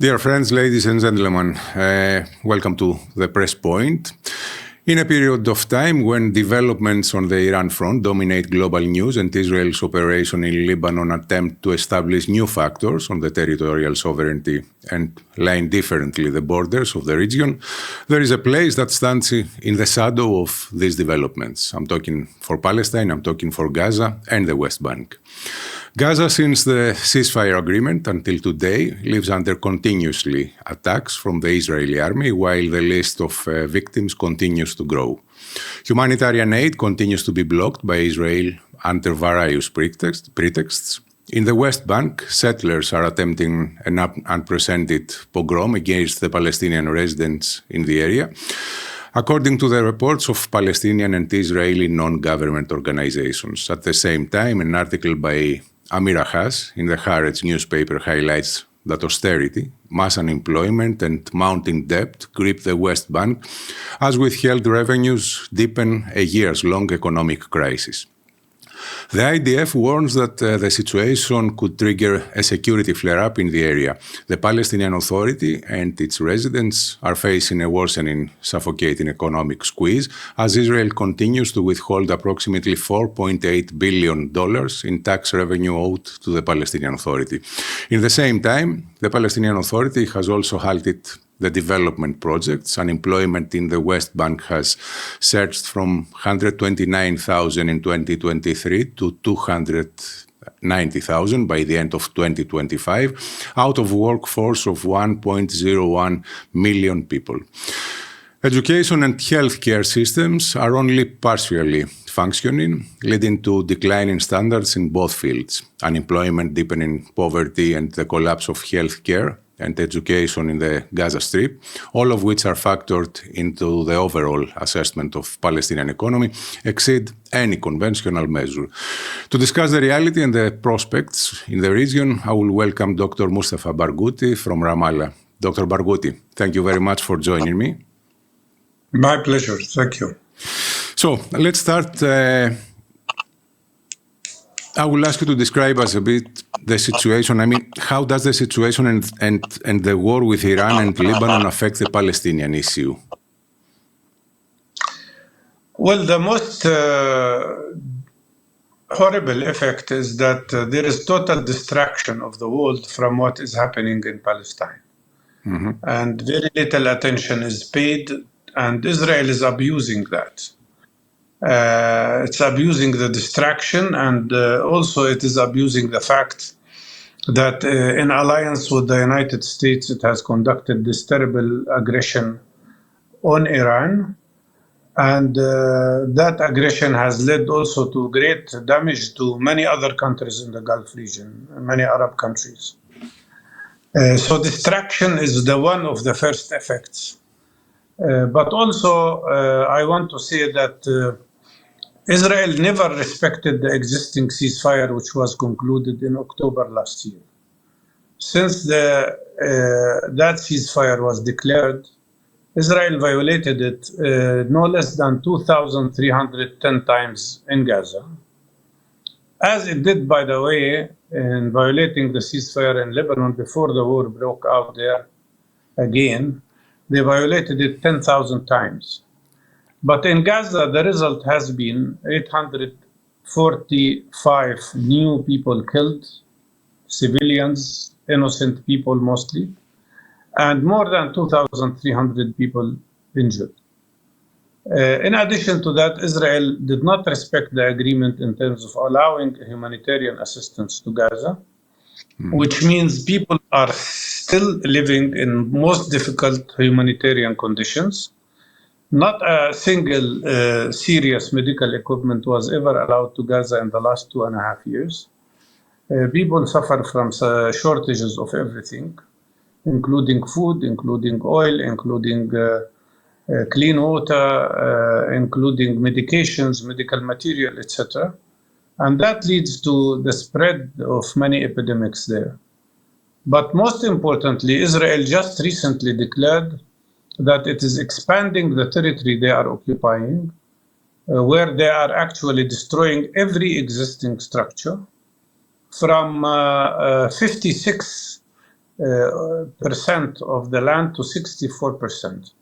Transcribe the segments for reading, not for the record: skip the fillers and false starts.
Dear friends, ladies and gentlemen, welcome to the Press Point. In a period of time when developments on the Iran front dominate global news and Israel's operation in Lebanon attempt to establish new factors on the territorial sovereignty and line differently the borders of the region, there is a place that stands in the shadow of these developments. I'm talking for Palestine, I'm talking for Gaza and the West Bank. Gaza, since the ceasefire agreement until today, lives under continuously attacks from the Israeli army, while the list of victims continues to grow. Humanitarian aid continues to be blocked by Israel under various pretexts. In the West Bank, settlers are attempting an unprecedented pogrom against the Palestinian residents in the area, according to the reports of Palestinian and Israeli non-government organizations. At the same time, an article by Amir Ahaz in the Haaretz newspaper highlights that austerity, mass unemployment, and mounting debt grip the West Bank as withheld revenues deepen a years-long economic crisis. The IDF warns that the situation could trigger a security flare-up in the area. The Palestinian Authority and its residents are facing a worsening, suffocating economic squeeze as Israel continues to withhold approximately $4.8 billion in tax revenue owed to the Palestinian Authority. In the same time, the Palestinian Authority has also halted the development projects. Unemployment in the West Bank has surged from 129,000 in 2023 to 290,000 by the end of 2025, out of a workforce of 1.01 million people. Education and healthcare systems are only partially functioning, leading to declining standards in both fields. Unemployment, deepening poverty, and the collapse of healthcare and education in the Gaza Strip, all of which are factored into the overall assessment of Palestinian economy, exceed any conventional measure. To discuss the reality and the prospects in the region, I will welcome Dr. Mústafα Μπαργκούτι from Ramallah. Dr. Μπαργκούτι, thank you very much for joining me. My pleasure, thank you. So, let's start. I will ask you to describe us a bit the situation. I mean, how does the situation and the war with Iran and Lebanon affect the Palestinian issue? Well, the most horrible effect is that there is total distraction of the world from what is happening in Palestine. Mm-hmm. And very little attention is paid, and Israel is abusing that. It's abusing the distraction, and also it is abusing the fact that in alliance with the United States, it has conducted this terrible aggression on Iran. And that aggression has led also to great damage to many other countries in the Gulf region, many Arab countries. So distraction is one of the first effects. But also, I want to say that Israel never respected the existing ceasefire, which was concluded in October last year. Since that ceasefire was declared, Israel violated it no less than 2,310 times in Gaza. As it did, by the way, in violating the ceasefire in Lebanon before the war broke out there again, they violated it 10,000 times. But in Gaza, the result has been 845 new people killed, civilians, innocent people mostly, and more than 2,300 people injured. In addition to that, Israel did not respect the agreement in terms of allowing humanitarian assistance to Gaza, which means people are still living in most difficult humanitarian conditions. Not a single serious medical equipment was ever allowed to Gaza in the last 2.5 years. People suffer from shortages of everything, including food, including oil, including clean water, including medications, medical material, etc. And that leads to the spread of many epidemics there. But most importantly, Israel just recently declared that it is expanding the territory they are occupying, where they are actually destroying every existing structure. From 56 percent of the land to 64%,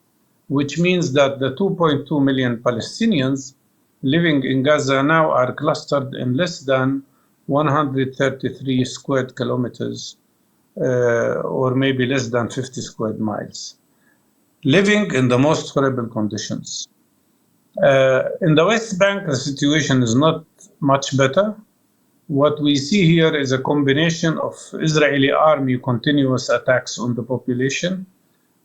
which means that the 2.2 million Palestinians living in Gaza now are clustered in less than 133 square kilometers, or maybe less than 50 square miles, living in the most horrible conditions. In the West Bank, the situation is not much better. What we see here is a combination of Israeli army continuous attacks on the population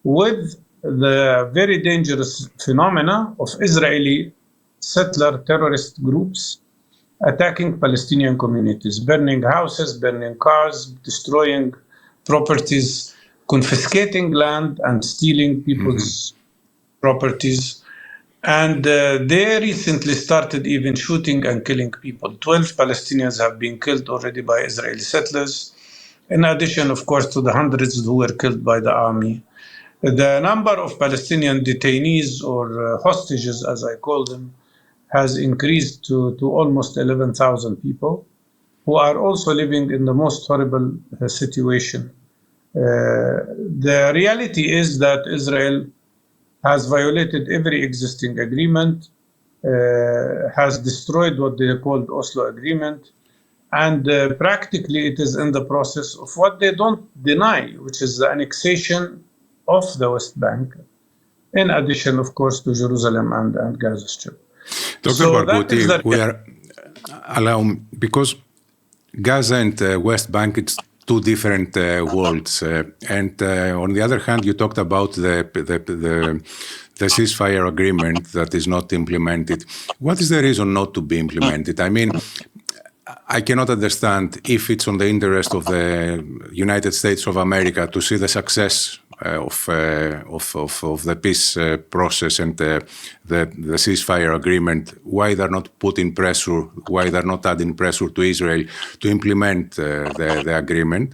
with the very dangerous phenomena of Israeli settler terrorist groups attacking Palestinian communities, burning houses, burning cars, destroying properties, confiscating land and stealing people's properties. And they recently started even shooting and killing people. 12 Palestinians have been killed already by Israeli settlers, in addition, of course, to the hundreds who were killed by the army. The number of Palestinian detainees or hostages, as I call them, has increased to almost 11,000 people who are also living in the most horrible situation. The reality is that Israel has violated every existing agreement, has destroyed what they called Oslo Agreement, and practically it is in the process of what they don't deny, which is the annexation of the West Bank, in addition, of course, to Jerusalem and Gaza Strip. Dr. Barghouti, we are allowing, because Gaza and West Bank, it's two different worlds. And on the other hand, you talked about the ceasefire agreement that is not implemented. What is the reason not to be implemented? I mean, I cannot understand if it's on the interest of the United States of America to see the success of the peace process and the ceasefire agreement, why they're not putting pressure, why they're not adding pressure to Israel to implement the agreement.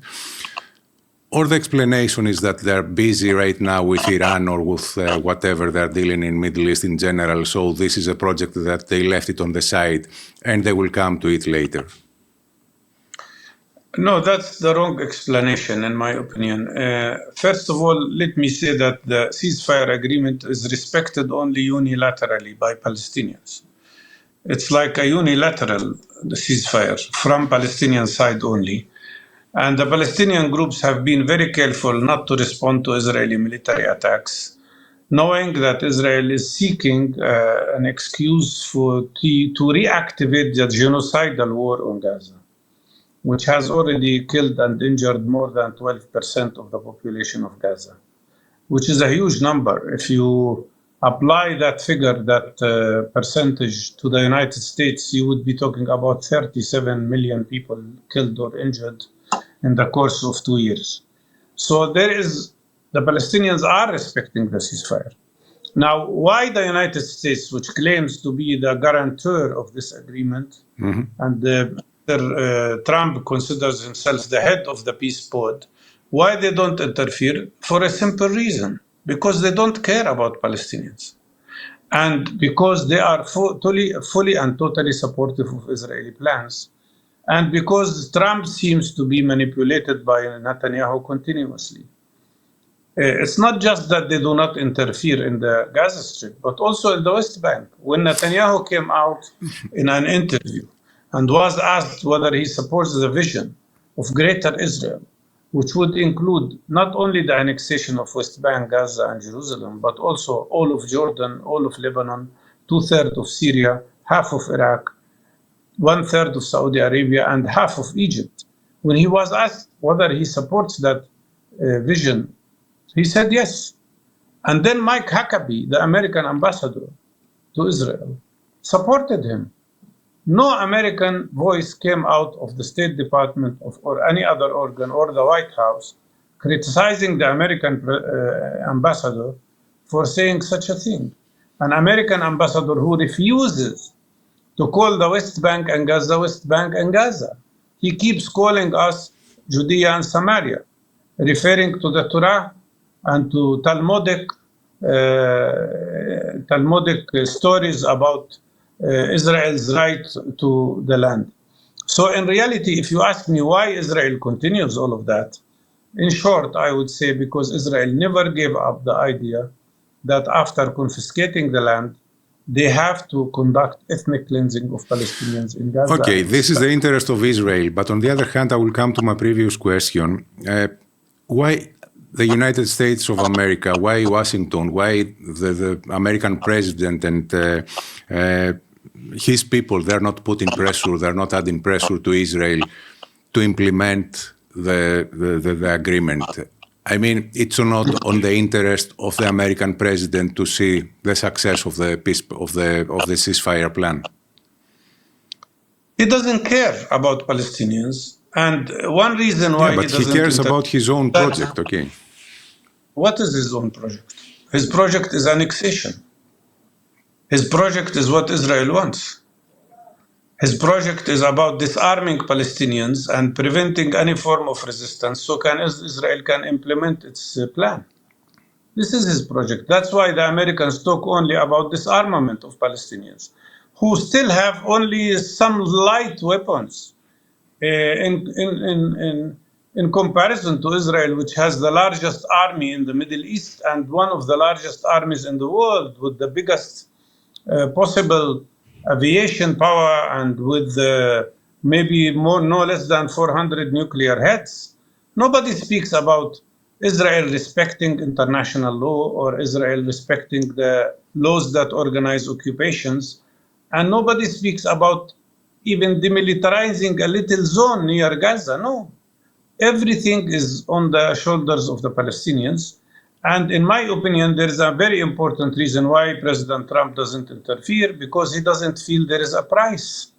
Or the explanation is that they're busy right now with Iran or with whatever they're dealing in Middle East in general, so this is a project that they left it on the side and they will come to it later. No, that's the wrong explanation, in my opinion. First of all, let me say that the ceasefire agreement is respected only unilaterally by Palestinians. It's like a unilateral ceasefire from Palestinian side only. And the Palestinian groups have been very careful not to respond to Israeli military attacks, knowing that Israel is seeking an excuse to reactivate the genocidal war on Gaza, which has already killed and injured more than 12% of the population of Gaza, which is a huge number. If you apply that figure, that percentage to the United States, you would be talking about 37 million people killed or injured in the course of 2 years. So the Palestinians are respecting the ceasefire. Now, why the United States, which claims to be the guarantor of this agreement, and Trump considers himself the head of the peace pod, why they don't interfere? For a simple reason, because they don't care about Palestinians. And because they are fully and totally supportive of Israeli plans. And because Trump seems to be manipulated by Netanyahu continuously. It's not just that they do not interfere in the Gaza Strip, but also in the West Bank. When Netanyahu came out in an interview and was asked whether he supports the vision of Greater Israel, which would include not only the annexation of West Bank, Gaza, and Jerusalem, but also all of Jordan, all of Lebanon, 2/3 of Syria, half of Iraq, 1/3 of Saudi Arabia, and half of Egypt. When he was asked whether he supports that vision, he said yes. And then Mike Huckabee, the American ambassador to Israel, supported him. No American voice came out of the State Department or any other organ or the White House criticizing the American ambassador for saying such a thing. An American ambassador who refuses to call the West Bank and Gaza West Bank and Gaza. He keeps calling us Judea and Samaria, referring to the Torah and to Talmudic stories about Israel's right to the land. So in reality, if you ask me why Israel continues all of that, In short, I would say because Israel never gave up the idea that after confiscating the land, they have to conduct ethnic cleansing of Palestinians in Gaza. Okay, this is the interest of Israel. But on the other hand, I will come to my previous question. Why the United States of America, why Washington, why the American president and his people, they're not putting pressure, they're not adding pressure to Israel to implement the agreement? I mean, it's not on the interest of the American president to see the success of the peace of the ceasefire plan. He doesn't care about Palestinians, and one reason why but he cares about his own project. Okay. What is his own project? His project is annexation. His project is what Israel wants. His project is about disarming Palestinians and preventing any form of resistance so Israel can implement its plan. This is his project. That's why the Americans talk only about disarmament of Palestinians, who still have only some light weapons in comparison to Israel, which has the largest army in the Middle East and one of the largest armies in the world with the biggest possible aviation power and with maybe no less than 400 nuclear heads. Nobody speaks about Israel respecting international law or Israel respecting the laws that organize occupations. And nobody speaks about even demilitarizing a little zone near Gaza. No. Everything is on the shoulders of the Palestinians. And in my opinion, there is a very important reason why President Trump doesn't interfere, because he doesn't feel there is a price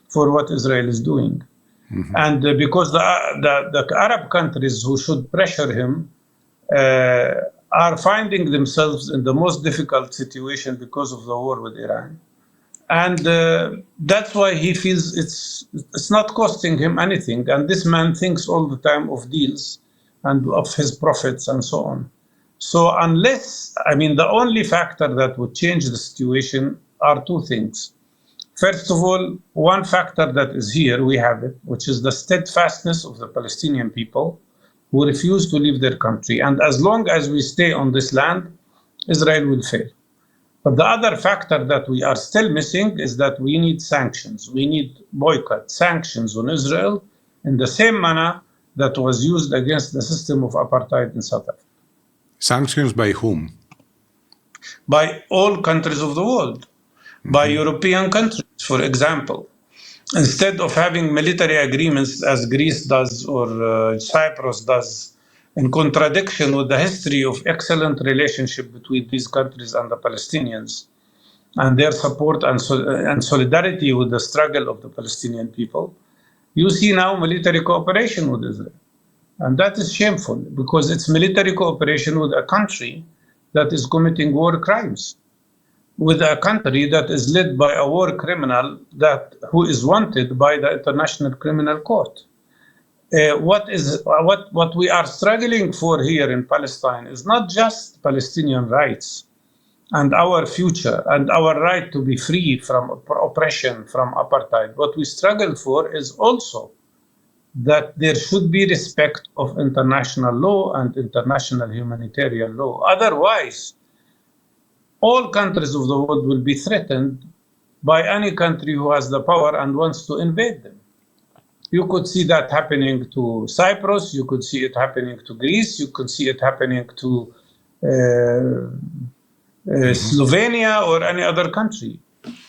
for what Israel is doing. Mm-hmm. And because the Arab countries who should pressure him are finding themselves in the most difficult situation because of the war with Iran. And that's why he feels it's not costing him anything. And this man thinks all the time of deals and of his profits and so on. So the only factor that would change the situation are two things. First of all, one factor that is here, we have it, which is the steadfastness of the Palestinian people who refuse to leave their country. And as long as we stay on this land, Israel will fail. But the other factor that we are still missing is that we need sanctions. We need boycott, sanctions on Israel in the same manner that was used against the system of apartheid in South Africa. Sanctions by whom? By all countries of the world. Mm-hmm. By European countries, for example. Instead of having military agreements as Greece does or Cyprus does, in contradiction with the history of excellent relationship between these countries and the Palestinians and their support and solidarity with the struggle of the Palestinian people, you see now military cooperation with Israel. And that is shameful because it's military cooperation with a country that is committing war crimes, with a country that is led by a war criminal who is wanted by the International Criminal Court. What we are struggling for here in Palestine is not just Palestinian rights and our future and our right to be free from oppression, from apartheid. What we struggle for is also that there should be respect of international law and international humanitarian law. Otherwise, all countries of the world will be threatened by any country who has the power and wants to invade them. You could see that happening to Cyprus, you could see it happening to Greece, you could see it happening to Slovenia or any other country.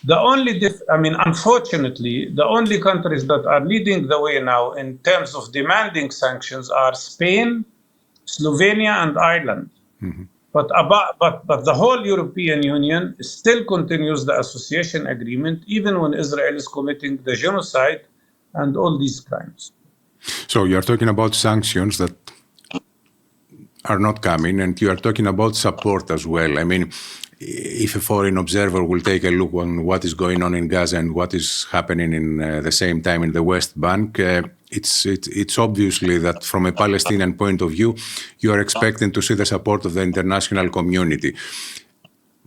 Unfortunately, the only countries that are leading the way now in terms of demanding sanctions are Spain, Slovenia, and Ireland. Mm-hmm. But the whole European Union still continues the association agreement, even when Israel is committing the genocide and all these crimes. So you are talking about sanctions that are not coming, and you are talking about support as well. I mean, if a foreign observer will take a look on what is going on in Gaza and what is happening in the same time in the West Bank, it's obviously that from a Palestinian point of view, you are expecting to see the support of the international community.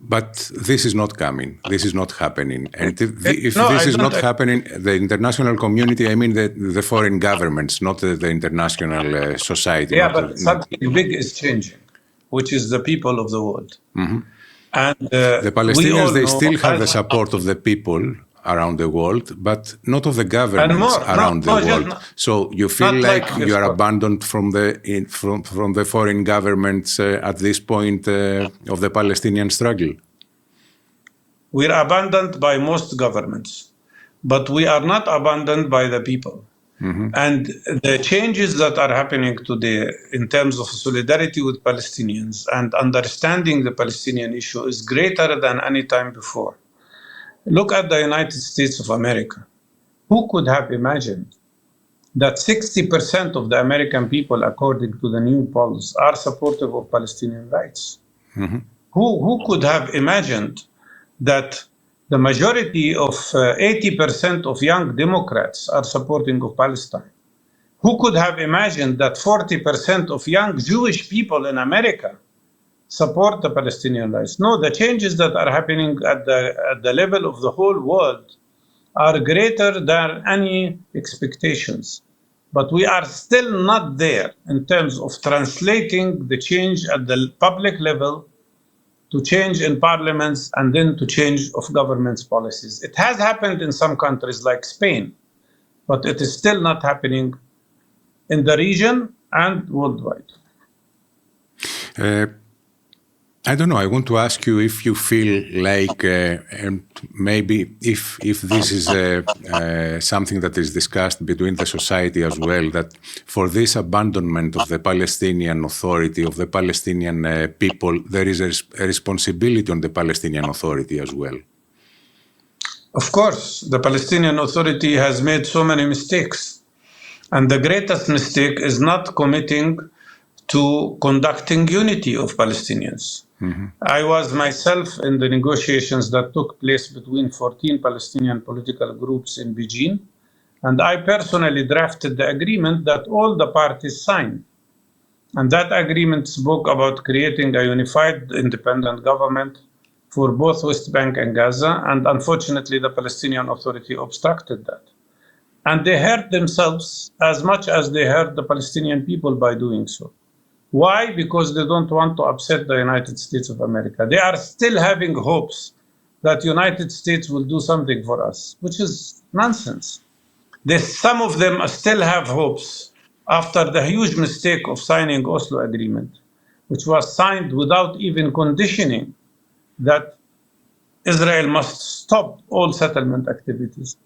But this is not coming. This is not happening. And if this is not happening, the international community, I mean the foreign governments, not the international society. Yeah, but something big is changing, which is the people of the world. Mm-hmm. And the Palestinians, they still have the support of the people around the world, but not of the governments around the world. So you feel like you are abandoned from the foreign governments at this point of the Palestinian struggle? We're abandoned by most governments, but we are not abandoned by the people. Mm-hmm. And the changes that are happening today in terms of solidarity with Palestinians and understanding the Palestinian issue is greater than any time before. Look at the United States of America. Who could have imagined that 60% of the American people, according to the new polls, are supportive of Palestinian rights? Mm-hmm. Who could have imagined that the majority of 80% of young Democrats are supporting of Palestine? Who could have imagined that 40% of young Jewish people in America support the Palestinian rights? No, the changes that are happening at the level of the whole world are greater than any expectations. But we are still not there in terms of translating the change at the public level to change in parliaments and then to change of government's policies. It has happened in some countries like Spain, but it is still not happening in the region and worldwide. I don't know. I want to ask you if you feel like maybe if this is something that is discussed between the society as well, that for this abandonment of the Palestinian Authority, of the Palestinian people, there is a responsibility on the Palestinian Authority as well. Of course, the Palestinian Authority has made so many mistakes. And the greatest mistake is not committing to conducting unity of Palestinians. Mm-hmm. I was myself in the negotiations that took place between 14 Palestinian political groups in Beijing, and I personally drafted the agreement that all the parties signed. And that agreement spoke about creating a unified independent government for both West Bank and Gaza, and unfortunately the Palestinian Authority obstructed that. And they hurt themselves as much as they hurt the Palestinian people by doing so. Why? Because they don't want to upset the United States of America. They are still having hopes that United States will do something for us, which is nonsense. Some of them still have hopes after the huge mistake of signing Oslo Agreement, which was signed without even conditioning that Israel must stop all settlement activities.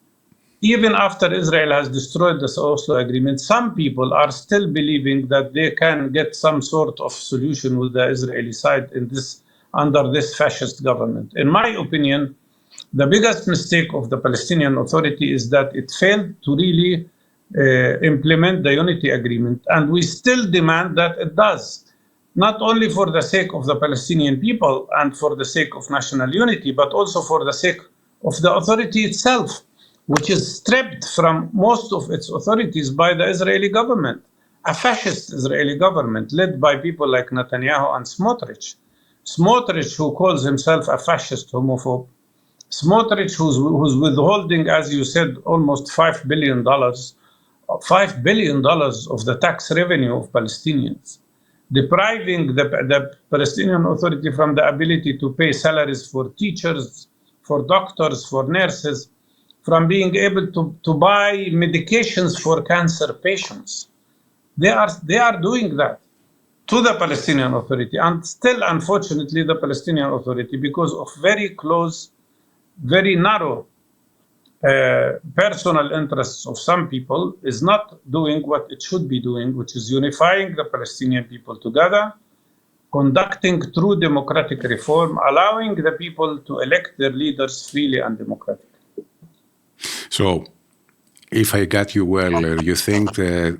Even after Israel has destroyed the Oslo Agreement, some people are still believing that they can get some sort of solution with the Israeli side under this fascist government. In my opinion, the biggest mistake of the Palestinian Authority is that it failed to really implement the unity agreement. And we still demand that it does, not only for the sake of the Palestinian people and for the sake of national unity, but also for the sake of the authority itself, which is stripped from most of its authorities by the Israeli government, a fascist Israeli government led by people like Netanyahu and Smotrich. Smotrich, who calls himself a fascist homophobe. Smotrich, who's withholding, as you said, almost $5 billion of the tax revenue of Palestinians, depriving the Palestinian Authority from the ability to pay salaries for teachers, for doctors, for nurses, from being able to buy medications for cancer patients. They are doing that to the Palestinian Authority, and still, unfortunately, the Palestinian Authority, because of very close, very narrow personal interests of some people, is not doing what it should be doing, which is unifying the Palestinian people together, conducting true democratic reform, allowing the people to elect their leaders freely and democratically. So, if I got you well, you think that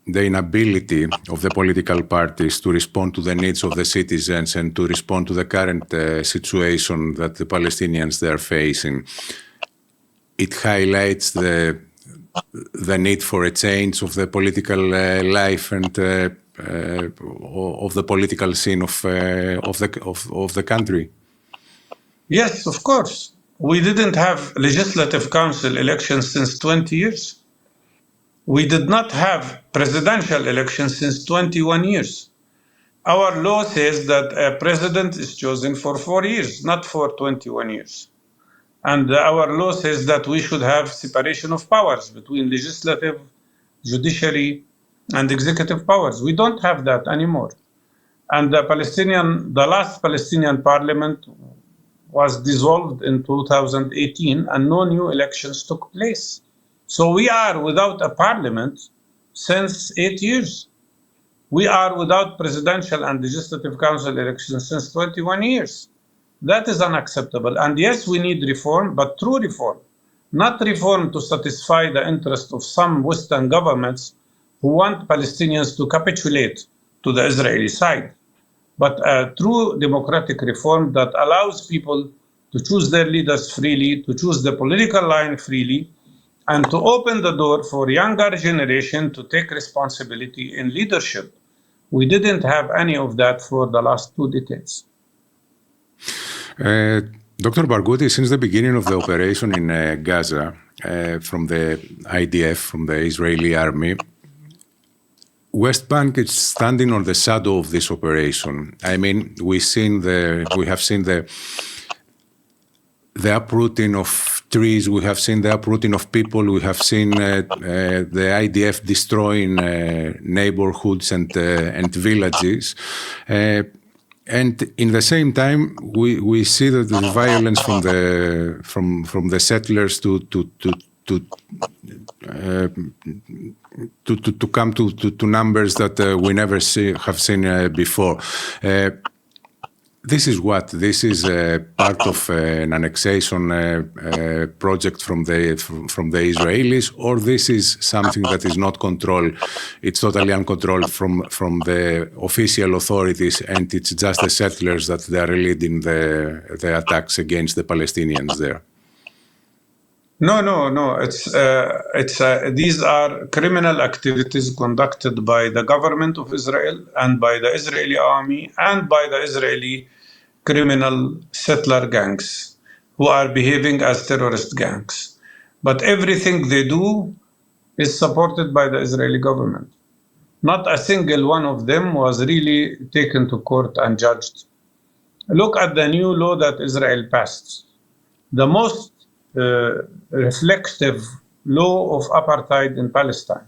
the inability of the political parties to respond to the needs of the citizens and to respond to the current situation that the Palestinians they are facing, it highlights the need for a change of the political life and of the political scene of the country? Yes, of course. We didn't have legislative council elections since 20 years. We did not have presidential elections since 21 years. Our law says that a president is chosen for 4 years, not for 21 years. And our law says that we should have separation of powers between legislative, judiciary, and executive powers. We don't have that anymore. And the last Palestinian parliament was dissolved in 2018 and no new elections took place. So we are without a parliament since 8 years. We are without presidential and legislative council elections since 21 years. That is unacceptable. And yes, we need reform, but true reform, not reform to satisfy the interest of some Western governments who want Palestinians to capitulate to the Israeli side, but a true democratic reform that allows people to choose their leaders freely, to choose the political line freely, and to open the door for younger generation to take responsibility in leadership. We didn't have any of that for the last 2 decades. Dr. Barghouti, since the beginning of the operation in Gaza, from the IDF, from the Israeli army, West Bank is standing on the shadow of this operation. I mean, we have seen the uprooting of trees, we have seen the uprooting of people, we have seen the IDF destroying neighborhoods and villages. And in the same time, we see that the violence from the settlers to come to numbers that we never have seen before. This is what? This is part of an annexation project from the Israelis, or this is something that is not controlled? It's totally uncontrolled from the official authorities, and it's just the settlers that they are leading the attacks against the Palestinians there. No. These are criminal activities conducted by the government of Israel and by the Israeli army and by the Israeli criminal settler gangs who are behaving as terrorist gangs. But everything they do is supported by the Israeli government. Not a single one of them was really taken to court and judged. Look at the new law that Israel passed. The most reflective law of apartheid in Palestine,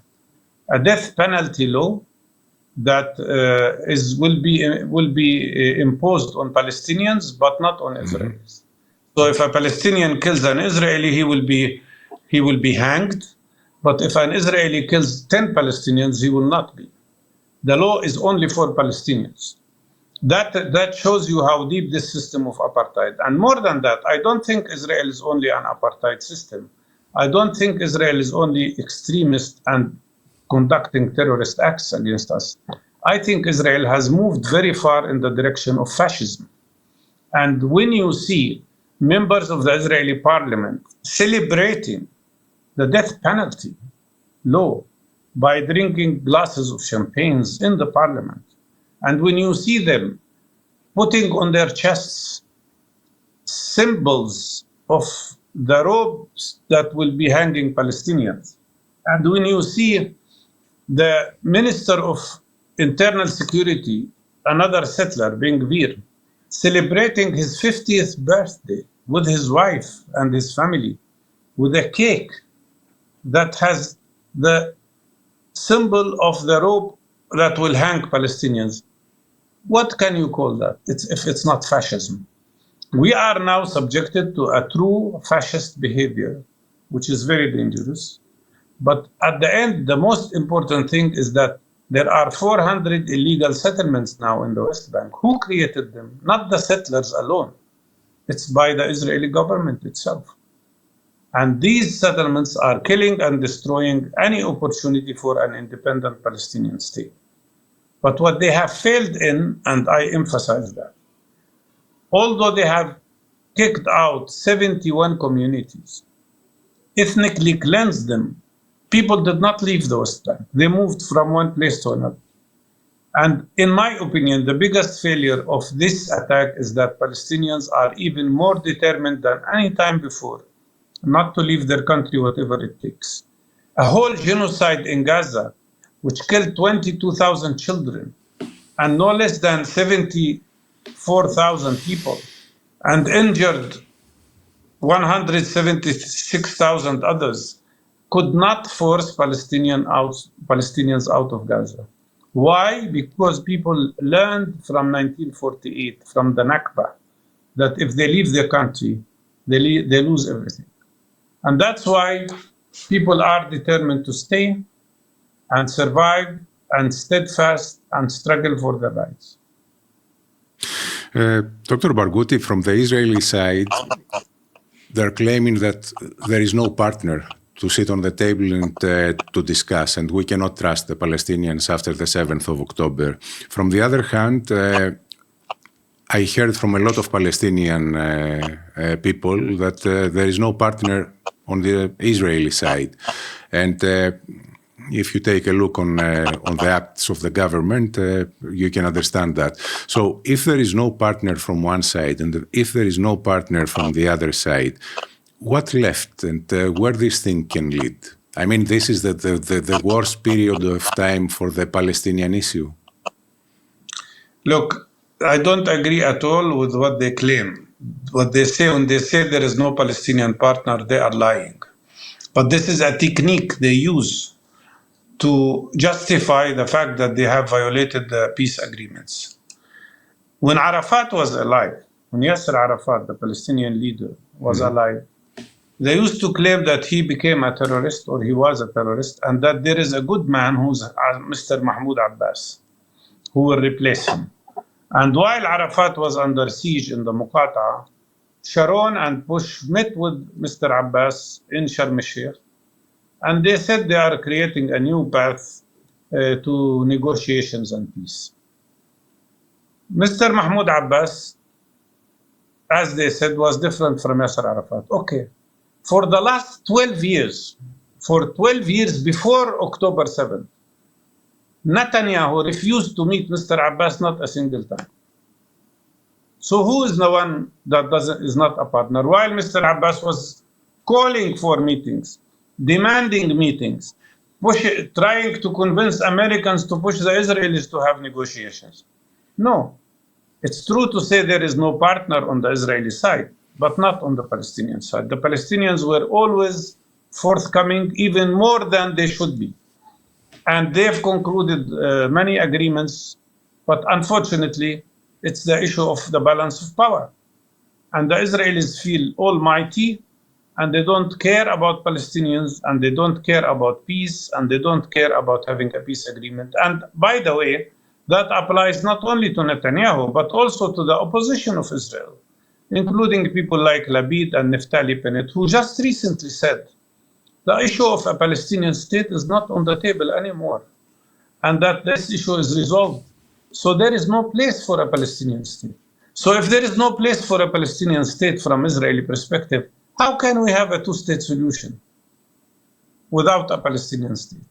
a death penalty law that will be imposed on Palestinians, but not on Israelis. So if a Palestinian kills an Israeli, he will be hanged. But if an Israeli kills 10 Palestinians, he will not be. The law is only for Palestinians. That shows you how deep this system of apartheid. And more than that, I don't think Israel is only an apartheid system. I don't think Israel is only extremist and conducting terrorist acts against us. I think Israel has moved very far in the direction of fascism. And when you see members of the Israeli parliament celebrating the death penalty law by drinking glasses of champagne in the parliament, and when you see them putting on their chests symbols of the ropes that will be hanging Palestinians, and when you see the Minister of Internal Security, another settler, Ben-Gvir, celebrating his 50th birthday with his wife and his family with a cake that has the symbol of the rope that will hang Palestinians. What can you call that if it's not fascism? We are now subjected to a true fascist behavior, which is very dangerous. But at the end, the most important thing is that there are 400 illegal settlements now in the West Bank. Who created them? Not the settlers alone. It's by the Israeli government itself. And these settlements are killing and destroying any opportunity for an independent Palestinian state. But what they have failed in, and I emphasize that, although they have kicked out 71 communities, ethnically cleansed them, people did not leave the West Bank. They moved from one place to another. And in my opinion, the biggest failure of this attack is that Palestinians are even more determined than any time before not to leave their country, whatever it takes. A whole genocide in Gaza, which killed 22,000 children and no less than 74,000 people and injured 176,000 others, could not force Palestinians out of Gaza. Why? Because people learned from 1948, from the Nakba, that if they leave their country, they lose everything. And that's why people are determined to stay and survive and steadfast and struggle for their rights. Dr. Barghouti, from the Israeli side, they're claiming that there is no partner to sit on the table and to discuss, and we cannot trust the Palestinians after the 7th of October. From the other hand, I heard from a lot of Palestinian people that there is no partner on the Israeli side. And if you take a look on the acts of the government, you can understand that. So if there is no partner from one side and if there is no partner from the other side, what left and where this thing can lead? I mean, this is the worst period of time for the Palestinian issue. Look, I don't agree at all with what they claim. What they say, when they say there is no Palestinian partner, they are lying. But this is a technique they use to justify the fact that they have violated the peace agreements. When Arafat was alive, when Yasser Arafat, the Palestinian leader, was alive, they used to claim that he became a terrorist or he was a terrorist and that there is a good man who's Mr. Mahmoud Abbas who will replace him. And while Arafat was under siege in the Muqata'a, Sharon and Bush met with Mr. Abbas in Sharm el-Sheikh, and they said they are creating a new path to negotiations and peace. Mr. Mahmoud Abbas, as they said, was different from Yasser Arafat. Okay. For the last 12 years, for 12 years before October 7th, Netanyahu refused to meet Mr. Abbas not a single time. So who is the one that is not a partner? While Mr. Abbas was calling for meetings, demanding meetings, trying to convince Americans to push the Israelis to have negotiations. No, it's true to say there is no partner on the Israeli side, but not on the Palestinian side. The Palestinians were always forthcoming, even more than they should be. And they've concluded many agreements, but unfortunately, it's the issue of the balance of power. And the Israelis feel almighty, and they don't care about Palestinians, and they don't care about peace, and they don't care about having a peace agreement. And by the way, that applies not only to Netanyahu, but also to the opposition of Israel, including people like Labid and Naftali Bennett, who just recently said the issue of a Palestinian state is not on the table anymore, and that this issue is resolved. So there is no place for a Palestinian state. So if there is no place for a Palestinian state from Israeli perspective, how can we have a two-state solution without a Palestinian state?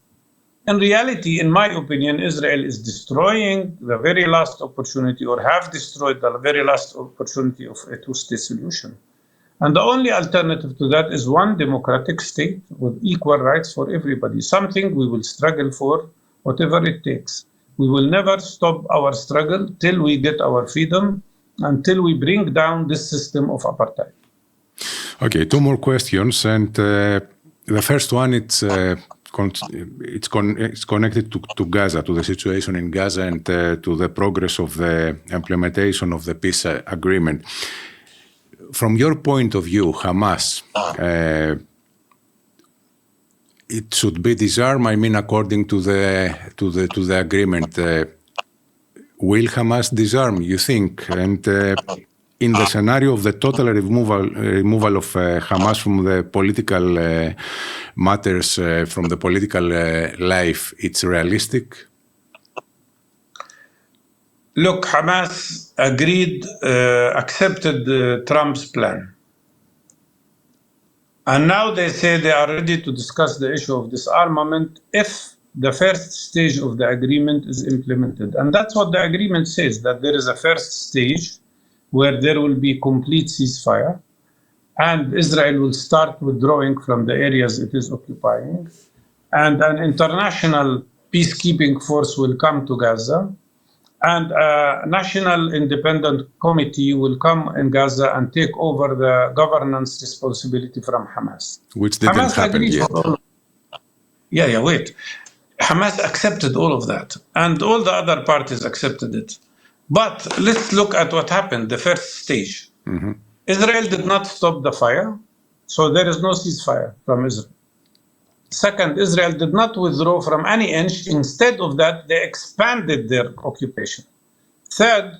In reality, in my opinion, Israel is destroying the very last opportunity, or have destroyed the very last opportunity of a two-state solution. And the only alternative to that is one democratic state with equal rights for everybody, something we will struggle for, whatever it takes. We will never stop our struggle till we get our freedom, until we bring down this system of apartheid. Okay, two more questions, and the first one, it's connected to Gaza, to the situation in Gaza, and to the progress of the implementation of the peace agreement. From your point of view, Hamas, it should be disarmed. I mean, according to the agreement, will Hamas disarm? You think? And in the scenario of the total removal of Hamas from the political matters, from the political life, it's realistic? Look, Hamas accepted Trump's plan. And now they say they are ready to discuss the issue of disarmament if the first stage of the agreement is implemented. And that's what the agreement says, that there is a first stage where there will be complete ceasefire, and Israel will start withdrawing from the areas it is occupying, and an international peacekeeping force will come to Gaza, and a national independent committee will come in Gaza and take over the governance responsibility from Hamas. Which didn't happen yet. Wait. Hamas accepted all of that, and all the other parties accepted it. But let's look at what happened, the first stage. Mm-hmm. Israel did not stop the fire, so there is no ceasefire from Israel. Second, Israel did not withdraw from any inch. Instead of that, they expanded their occupation. Third,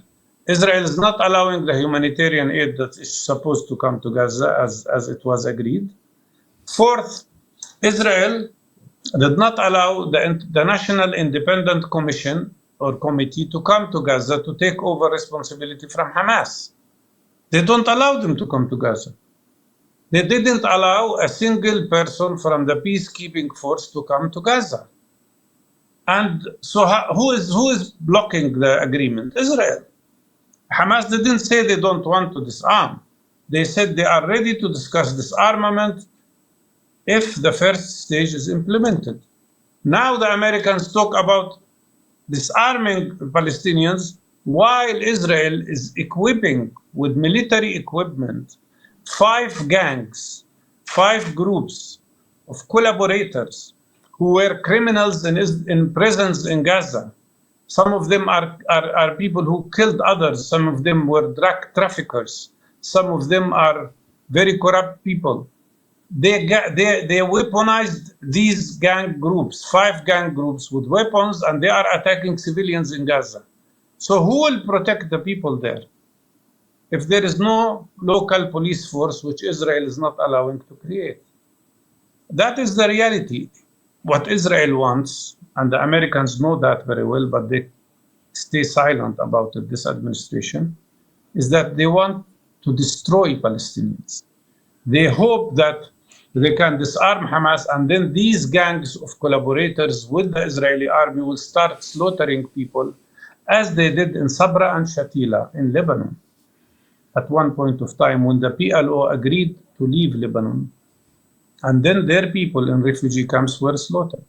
Israel is not allowing the humanitarian aid that is supposed to come to Gaza as it was agreed. Fourth, Israel did not allow the National Independent Commission or Committee to come to Gaza to take over responsibility from Hamas. They don't allow them to come to Gaza. They didn't allow a single person from the peacekeeping force to come to Gaza. And so who is blocking the agreement? Israel. Hamas didn't say they don't want to disarm. They said they are ready to discuss disarmament if the first stage is implemented. Now the Americans talk about disarming Palestinians while Israel is equipping with military equipment 5 gangs, 5 groups of collaborators who were criminals in prisons in Gaza. Some of them are people who killed others. Some of them were drug traffickers. Some of them are very corrupt people. They weaponized these gang groups, 5 gang groups with weapons, and they are attacking civilians in Gaza. So who will protect the people there if there is no local police force, which Israel is not allowing to create? That is the reality. What Israel wants, and the Americans know that very well, but they stay silent about it, this administration, is that they want to destroy Palestinians. They hope that they can disarm Hamas, and then these gangs of collaborators with the Israeli army will start slaughtering people, as they did in Sabra and Shatila in Lebanon at one point of time when the PLO agreed to leave Lebanon, and then their people in refugee camps were slaughtered.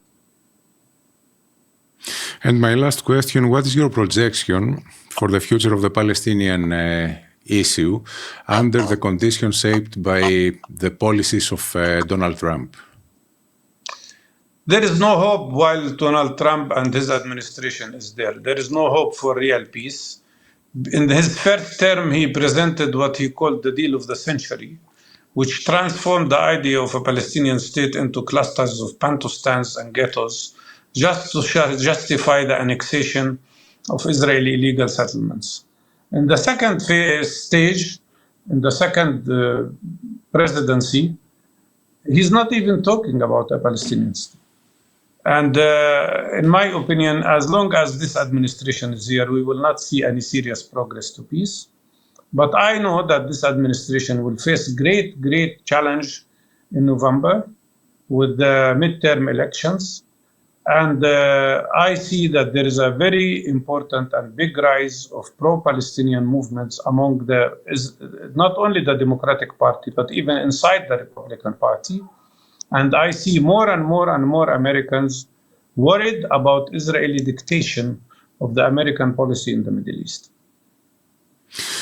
And my last question, what is your projection for the future of the Palestinian issue under the conditions shaped by the policies of Donald Trump? There is no hope while Donald Trump and his administration is there. There is no hope for real peace. In his first term, he presented what he called the deal of the century, which transformed the idea of a Palestinian state into clusters of Bantustans and ghettos, just to justify the annexation of Israeli illegal settlements. In the second stage, in the second presidency, he's not even talking about a Palestinian state. And in my opinion, as long as this administration is here, we will not see any serious progress to peace. But I know that this administration will face great challenge in November with the midterm elections. And I see that there is a very important and big rise of pro-Palestinian movements among not only the Democratic Party, but even inside the Republican Party. And I see more and more Americans worried about Israeli dictation of the American policy in the Middle East.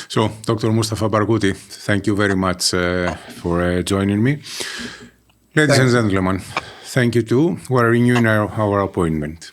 So, Dr. Mústafà Μπαργκούτι, thank you very much for joining me. Ladies and gentlemen, thank you too. We're renewing our appointment.